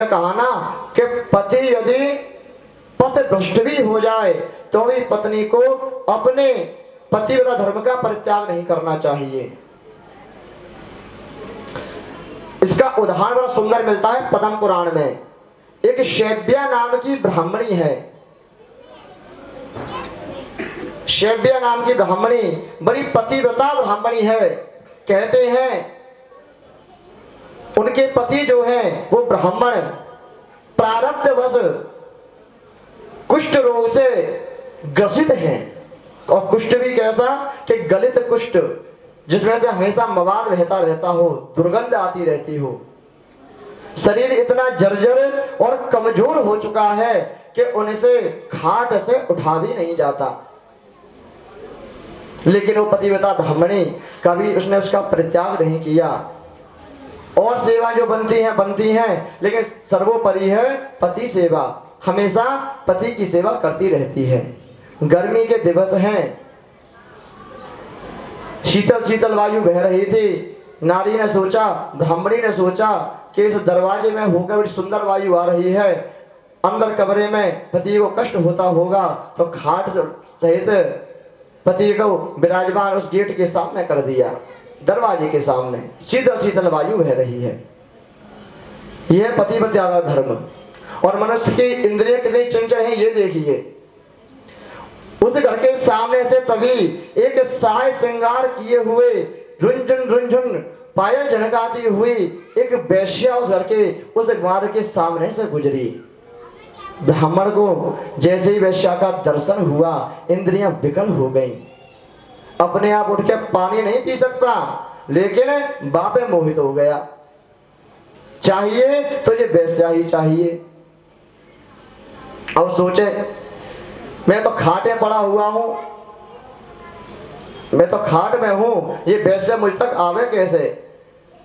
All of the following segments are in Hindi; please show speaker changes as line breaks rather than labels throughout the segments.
कहा ना कि पति यदि पथ भ्रष्ट भी हो जाए तो भी पत्नी को अपने पतिव्रता धर्म का परित्याग नहीं करना चाहिए। इसका उदाहरण बड़ा सुंदर मिलता है पद्म पुराण में। एक शैव्या नाम की ब्राह्मणी है। शैव्या नाम की ब्राह्मणी बड़ी पतिव्रता ब्राह्मणी है। कहते हैं उनके पति जो हैं वो ब्राह्मण प्रारब्धवश कुष्ठ रोग से ग्रसित हैं। और कुष्ठ भी कैसा कि गलित कुष्ठ, जिसमें से हमेशा मवाद रहता हो, दुर्गंध आती रहती हो। शरीर इतना जर्जर और कमजोर हो चुका है कि उनसे खाट से उठा भी नहीं जाता। लेकिन वो पतिव्रता ब्राह्मणी कभी उसने उसका परित्याग नहीं किया। और सेवा जो बनती हैं, लेकिन सर्वोपरि है पति सेवा। हमेशा पति की सेवा करती रहती है। गर्मी के दिवस हैं, शीतल शीतल वायु बह रही थी। नारी ने सोचा, ब्राह्मणी ने सोचा कि इस दरवाजे में होकर बड़ी सुंदर वायु आ रही है, अंदर कमरे में पति को कष्ट होता होगा, तो खाट सहित पति को विराजमान उस गेट के सामने कर दिया। दरवाजे के सामने शीतल शीतल वायु बह रही है। यह पतिव्रता का धर्म। और मनुष्य की इंद्रिय कितनी चंचल है ये देखिए। उस घर के सामने से तभी एक साय श्रृंगार किए हुए रुंझुन रुंझुन पायल झनकाती हुई एक वेश्या उस घर के उस द्वार के सामने से गुजरी। ब्राह्मण को जैसे ही वेश्या का दर्शन हुआ, इंद्रियां विकल हो गईं। अपने आप उठ के पानी नहीं पी सकता, लेकिन बापे मोहित हो गया। चाहिए तो ये वेश्या ही चाहिए। अब सोचे, मैं तो खाटे पड़ा हुआ हूं, मैं तो खाट में हूं, ये वैसे मुझ तक आवे कैसे?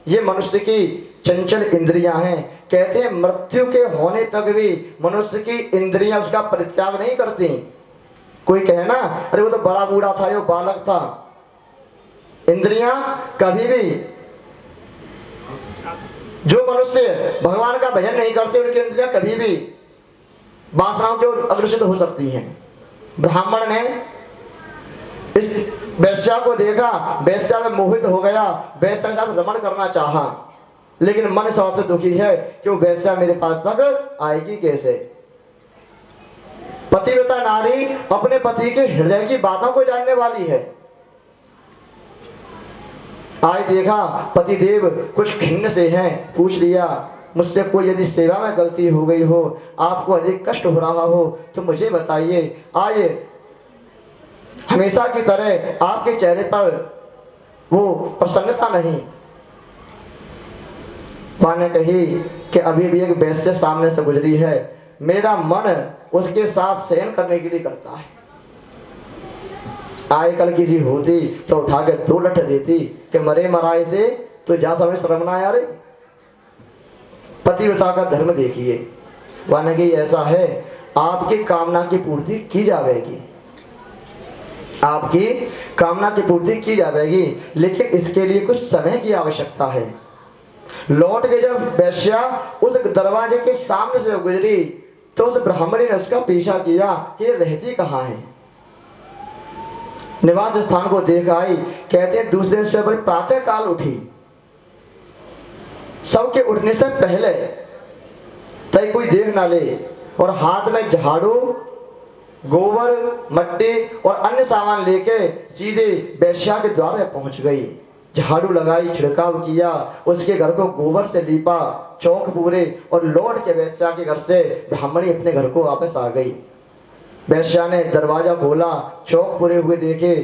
ये मनुष्य की चंचल इंद्रियां हैं। कहते हैं मृत्यु के होने तक भी मनुष्य की इंद्रियां उसका परित्याग नहीं करती। कोई कहे ना, अरे वो तो बड़ा बूढ़ा था, वो बालक था। इंद्रियां कभी भी, जो मनुष्य भगवान का भजन नहीं करते उनकी इंद्रियां कभी भी वासनाओं की ओर अग्रसित हो सकती हैं। ब्राह्मण ने इस वेश्या को देखा, वेश्या में मोहित हो गया, वेश्या के साथ रमण करना चाहा, लेकिन मन सबसे दुखी है कि वो वेश्या मेरे पास तक आएगी कैसे। पतिव्रता नारी अपने पति के हृदय की बातों को जानने वाली है। आज देखा पतिदेव कुछ खिन्न से हैं, पूछ लिया मुझसे कोई यदि सेवा में गलती हो गई हो, आपको अधिक कष्ट हो रहा हो तो मुझे बताइए। आज हमेशा की तरह आपके चेहरे पर वो प्रसन्नता नहीं। माने कही कि अभी भी एक वेश्या सामने से गुजरी है, मेरा मन उसके साथ शयन करने के लिए करता है। आए कल किसी होती तो उठा के 2 लठ देती कि मरे मराए से तो जा समय शर्म ना यार। पतिव्रता का धर्म देखिए। माने कि ऐसा है, आपकी कामना की पूर्ति की जाएगी, आपकी कामना की पूर्ति की जाएगी, लेकिन इसके लिए कुछ समय की आवश्यकता है। लौट के जब वेश्या उस दरवाजे के सामने से गुजरी तो उस ब्राह्मणी ने उसका पीछा किया कि रहती कहाँ है। निवास स्थान को देख आई। कहते हैं दूसरे दिन सुबह प्रातः काल उठी, सबके उठने से पहले तय कोई देख ना ले, और हाथ में झाड़ू, गोबर, मट्टी और अन्य सामान लेके सीधे वेश्या के द्वार में पहुंच गई। झाड़ू लगाई, छिड़काव किया, उसके घर को गोबर से लीपा, चौक पूरे, और लौट के वेश्या के घर से ब्राह्मणी अपने घर को वापस आ गई। वेश्या ने दरवाजा खोला, चौक पूरे हुए देखे,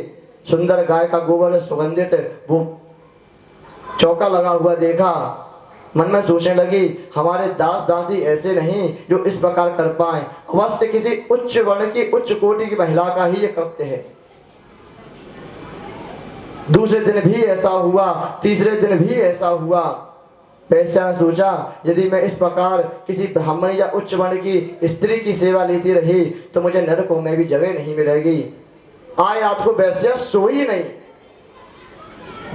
सुंदर गाय का गोबर सुगंधित वो चौका लगा हुआ देखा। मन में सोचने लगी, हमारे दास दासी ऐसे नहीं जो इस प्रकार कर पाए, अवश्य किसी उच्च वर्ण की, उच्च कोटि की महिला का ही ये कृत्य है। दूसरे दिन भी ऐसा हुआ, तीसरे दिन भी ऐसा हुआ। वेश्या ने सोचा, यदि मैं इस प्रकार किसी ब्राह्मण या उच्च वर्ण की स्त्री की सेवा लेती रही तो मुझे नरकों में भी जगह नहीं मिलेगी। आज रात को वेश्या सोई नहीं।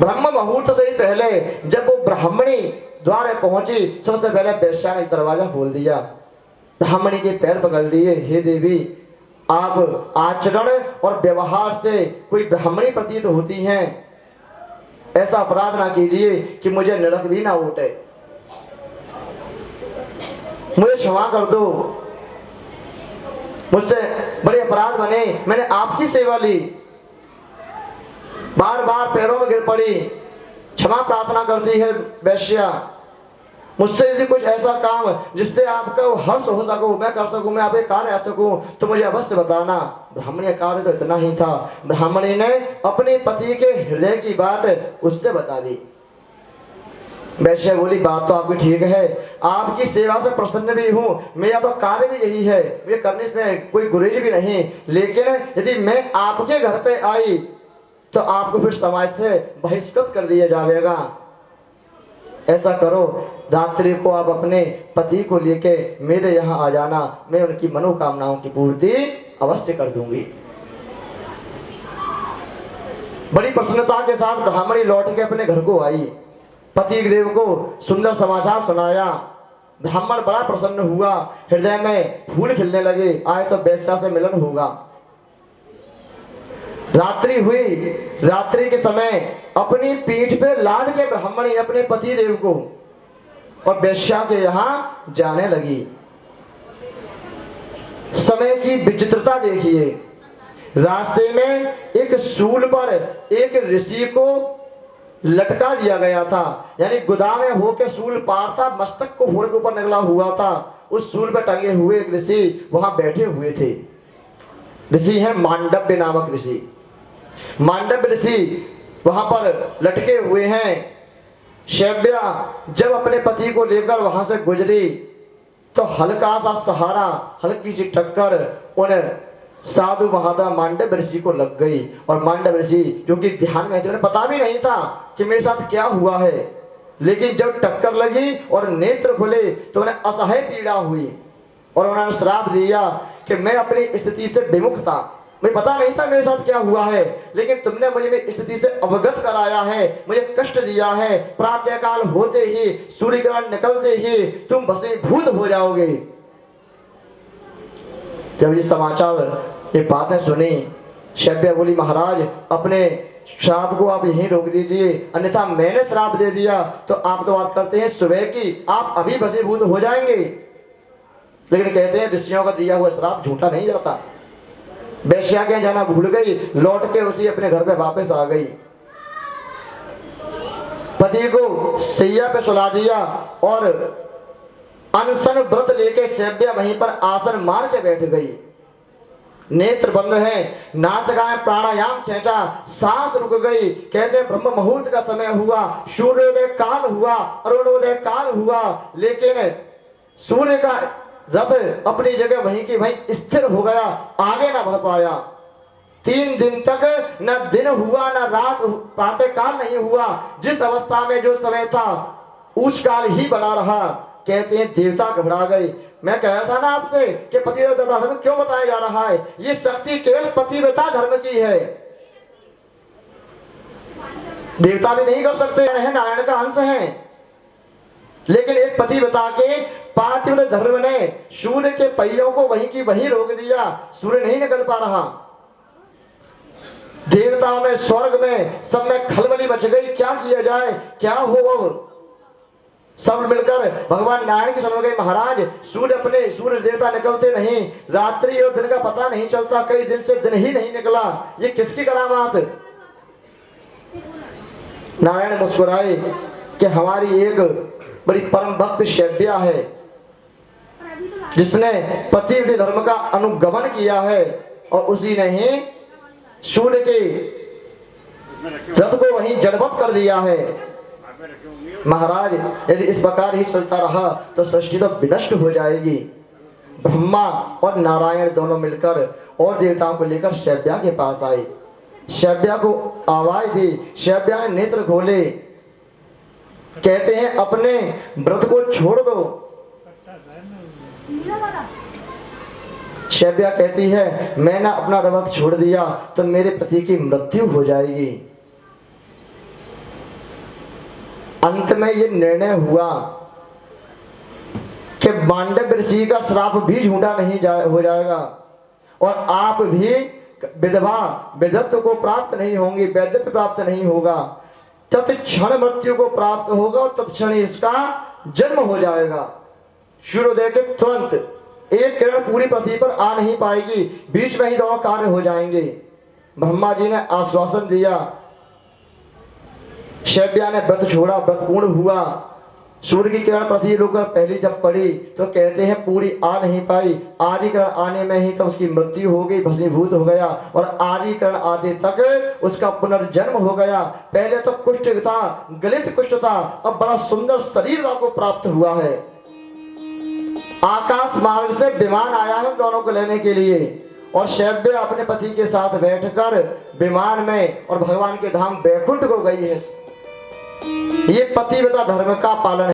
ब्रह्म मुहूर्त से पहले जब वो ब्राह्मणी द्वार में पहुंची, सबसे पहले वेश्या ने दरवाजा खोल दिया। ब्राह्मणी के पैर पकड़ लिए, हे देवी, आप आचरण और व्यवहार से कोई ब्राह्मणी प्रतीत होती हैं, ऐसा अपराध ना कीजिए कि मुझे नरक भी ना उठे, मुझे क्षमा कर दो, मुझसे बड़े अपराध बने, मैंने आपकी सेवा ली, बार बार पैरों में गिर पड़ी, क्षमा प्रार्थना करती है वैश्या। मुझसे यदि कुछ ऐसा काम जिससे आपका हर्ष हो सको, मैं कर सकूं, मैं आपके कार्य आ सकूं, तो मुझे अवश्य बताना। ब्राह्मणी का कार्य तो इतना ही था। ब्राह्मणी ने अपने पति के हृदय की बात उससे बता दी। वैश्या बोली, बात तो आपकी ठीक है, आपकी सेवा से प्रसन्न भी हूँ, मेरा तो कार्य भी यही है, ये करने में कोई गुरेज भी नहीं, लेकिन यदि मैं आपके घर पे आई तो आपको फिर समाज से बहिष्कृत कर दिया जाएगा। ऐसा करो, रात्रि को आप अपने पति को लेके मेरे यहाँ आ जाना, मैं उनकी मनोकामनाओं की पूर्ति अवश्य कर दूंगी। बड़ी प्रसन्नता के साथ ब्राह्मणी लौट के अपने घर को आई, पति देव को सुंदर समाचार सुनाया। ब्राह्मण बड़ा प्रसन्न हुआ, हृदय में फूल खिलने लगे, आए तो वेश्या से मिलन होगा। रात्रि हुई, रात्रि के समय अपनी पीठ पे लाद के ब्राह्मणी अपने पति देव को और वेश्या के यहाँ जाने लगी। समय की विचित्रता देखिए, रास्ते में एक सूल पर एक ऋषि को लटका दिया गया था, यानी गोदाम में होकर सूल पार था, मस्तक को घोड़े के ऊपर निकला हुआ था, उस सूल पर टंगे हुए एक ऋषि वहां बैठे हुए थे। ऋषि है मांडव्य नामक ऋषि। मांडव्य ऋषि वहां पर लटके हुए हैं। शैव्या जब अपने पति को लेकर वहां से गुजरी तो हल्का सा सहारा, हल्की सी टक्कर उन साधु महात्मा मांडव्य ऋषि को लग गई। और मांडव्य ऋषि जो कि ध्यान में थे, उन्हें पता भी नहीं था कि मेरे साथ क्या हुआ है, लेकिन जब टक्कर लगी और नेत्र खुले तो उन्हें असह्य पीड़ा हुई और उन्होंने श्राप दिया कि मैं अपनी स्थिति से विमुख था, मुझे पता नहीं था मेरे साथ क्या हुआ है, लेकिन तुमने मुझे मेरी स्थिति से अवगत कराया है, मुझे कष्ट दिया है। प्रातः काल होते ही, सूर्य किरण निकलते ही तुम भस्मीभूत हो जाओगे। जब ये समाचार, ये बातें सुनी, शैव्या बोली, महाराज अपने श्राप को आप यहीं रोक दीजिए, अन्यथा मैंने श्राप दे दिया तो आप तो बात करते हैं सुबह की, आप अभी भस्मीभूत हो जाएंगे, लेकिन कहते हैं ऋषियों का दिया हुआ श्राप झूठा नहीं जाता। वेश्या के जाना भूल गई, लौट के उसी अपने घर पे वापस आ गई। पति को सैया पे सुला दिया और अनशन व्रत लेके शैव्या वहीं पर आसन मार के बैठ गई। नेत्र बंद है, नासिका में प्राणायाम खींचा, सांस रुक गई। कहते ब्रह्म मुहूर्त का समय हुआ, सूर्योदय काल हुआ, अरुणोदय काल हुआ, लेकिन सूर्य का रथ अपनी जगह वहीं की वहीं स्थिर हो गया, आगे ना बढ़ पाया। 3 दिन तक न दिन हुआ न रात, प्रातः काल नहीं हुआ। जिस अवस्था में जो समय था उस काल ही बना रहा। कहते हैं देवता घबरा गए। मैं कह रहा था ना आपसे कि पतिव्रता धर्म क्यों बताया जा रहा है, ये शक्ति केवल पतिव्रता धर्म की है, देवता भी नहीं कर सकते हैं, नारायण का अंश है। लेकिन एक पतिव्रता के पातिव्रत धर्म ने सूर्य के पहियों को वहीं की वहीं रोक दिया, सूर्य नहीं निकल पा रहा। देवताओं में, स्वर्ग में, सब में खलबली मच गई, क्या किया जाए, क्या हो। अब सब मिलकर भगवान नारायण की सुन गए, महाराज सूर्य देवता निकलते नहीं, रात्रि और दिन का पता नहीं चलता, कई दिन से दिन ही नहीं निकला, ये किसकी करामात। नारायण मुस्कुराए कि हमारी एक बड़ी परम भक्त शैव्या है, जिसने पतिव्रत धर्म का अनुगमन किया है और उसी ने ही सूर्य के रथ को वहीं जड़वत कर दिया है। महाराज यदि इस प्रकार ही चलता रहा तो सृष्टि तो विनष्ट हो जाएगी। ब्रह्मा और नारायण दोनों मिलकर और देवताओं को लेकर शैव्या के पास आए। शैव्या को आवाज दी, शैव्या ने नेत्र खोले। कहते हैं अपने व्रत को छोड़ दो। शैव्या कहती है मैंने अपना व्रत छोड़ दिया तो मेरे पति की मृत्यु हो जाएगी, अंत में ये निर्णय हुआ कि मांडव ऋषि का श्राप भी झूठा नहीं हो जाएगा और आप भी विधवा विधत्व को प्राप्त नहीं होंगी, वैधत्व प्राप्त नहीं होगा। तत्क्षण मृत्यु को प्राप्त होगा और तत्क्षण इसका जन्म हो जाएगा। सूर्योदय के तुरंत एक किरण पूरी पृथ्वी पर आ नहीं पाएगी, बीच में ही दोनों कार्य हो जाएंगे। ब्रह्मा जी ने आश्वासन दिया, शैव्या ने व्रत छोड़ा, व्रत पूर्ण हुआ। सूर्य की किरण पृथ्वी पर पहली जब पड़ी तो कहते हैं पूरी आ नहीं पाई, आधी किरण आने में ही तो उसकी मृत्यु हो गई, भस्मीभूत हो गया और आधी किरण आते तक उसका पुनर्जन्म हो गया। पहले तो कुष्ठ था, गलित कुष्ठ था, अब बड़ा सुंदर शरीर को प्राप्त हुआ है। आकाश मार्ग से विमान आया है दोनों को लेने के लिए और शैव्या अपने पति के साथ बैठकर विमान में और भगवान के धाम बैकुंठ को गई है। ये पतिव्रता धर्म का पालन है।